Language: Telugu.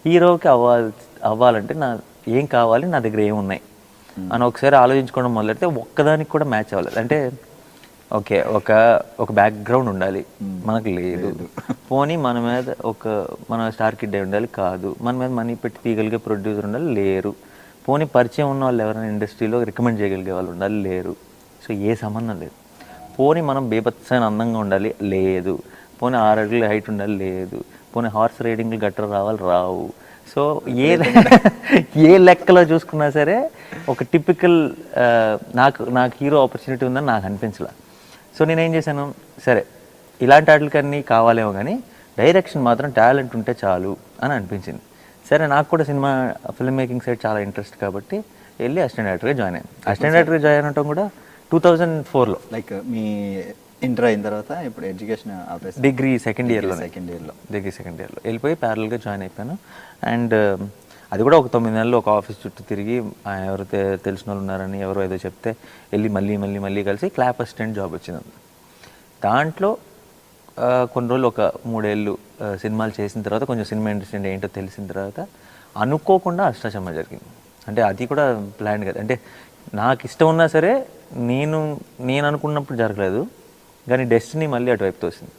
హీరోకి అవ్వాలంటే ఏం కావాలి, నా దగ్గర ఏమున్నాయి అని ఒకసారి ఆలోచించుకోవడం మొదలెడితే ఒక్కదానికి కూడా మ్యాచ్ అవ్వలేదు. అంటే ఓకే, ఒక బ్యాక్గ్రౌండ్ ఉండాలి, మనకు లేదు. పోనీ మన మీద మన స్టార్ కిడ్ ఉండాలి, కాదు. మన మీద మనీ పెట్టి తీయగలిగే ప్రొడ్యూసర్ ఉండాలి, లేరు. పోనీ పరిచయం ఉన్న వాళ్ళు ఎవరైనా ఇండస్ట్రీలో రికమెండ్ చేయగలిగే వాళ్ళు ఉండాలి, లేరు. సో ఏ సంబంధం లేదు. పోనీ మనం బేబత్సైన అందంగా ఉండాలి, లేదు. పోనీ 6 అడుగుల హైట్ ఉండాలి, లేదు. పోనీ హార్స్ రైడింగ్లు గట్రా రావాలి, రావు. సో ఏ లెక్కలో చూసుకున్నా సరే ఒక టిపికల్ నాకు హీరో ఆపర్చునిటీ ఉందని నాకు అనిపించలే. సో నేనేం చేశాను, సరే ఇలాంటి వాటికన్నీ కావాలేమో కానీ డైరెక్షన్ మాత్రం టాలెంట్ ఉంటే చాలు అని అనిపించింది. సరే నాకు కూడా సినిమా ఫిల్మ్ మేకింగ్ సైడ్ చాలా ఇంట్రెస్ట్ కాబట్టి వెళ్ళి అసిస్టెంట్ డైరెక్టర్గా జాయిన్ అయ్యాను. అసిస్టెంట్ డైరెక్టర్గా జాయిన్ అవడం కూడా 2004లో. లైక్ మీ ఇంటర్ అయిన తర్వాత ఇప్పుడు ఎడ్యుకేషన్ డిగ్రీ సెకండ్ ఇయర్లో వెళ్ళిపోయి ప్యారల్గా జాయిన్ అయిపోయాను. అండ్ అది కూడా ఒక 9 నెలలు ఒక ఆఫీస్ చుట్టూ తిరిగి ఎవరు తెలిసిన వాళ్ళు ఉన్నారని ఎవరో ఏదో చెప్తే వెళ్ళి మళ్ళీ కలిసి క్లాప్ అసిస్టెంట్ జాబ్ వచ్చింది. దాంట్లో కొన్ని రోజులు ఒక 3 ఏళ్ళు సినిమాలు చేసిన తర్వాత కొంచెం సినిమా ఇండస్ట్రీ ఏంటో తెలిసిన తర్వాత అనుకోకుండా అష్టాచమ్మ జరిగింది. అంటే అది కూడా ప్లాన్ కాదు. అంటే నాకు ఇష్టం ఉన్నా సరే నేను అనుకున్నప్పుడు జరగలేదు, కానీ డెస్టినీ మళ్ళీ అటువైపు తోసింది.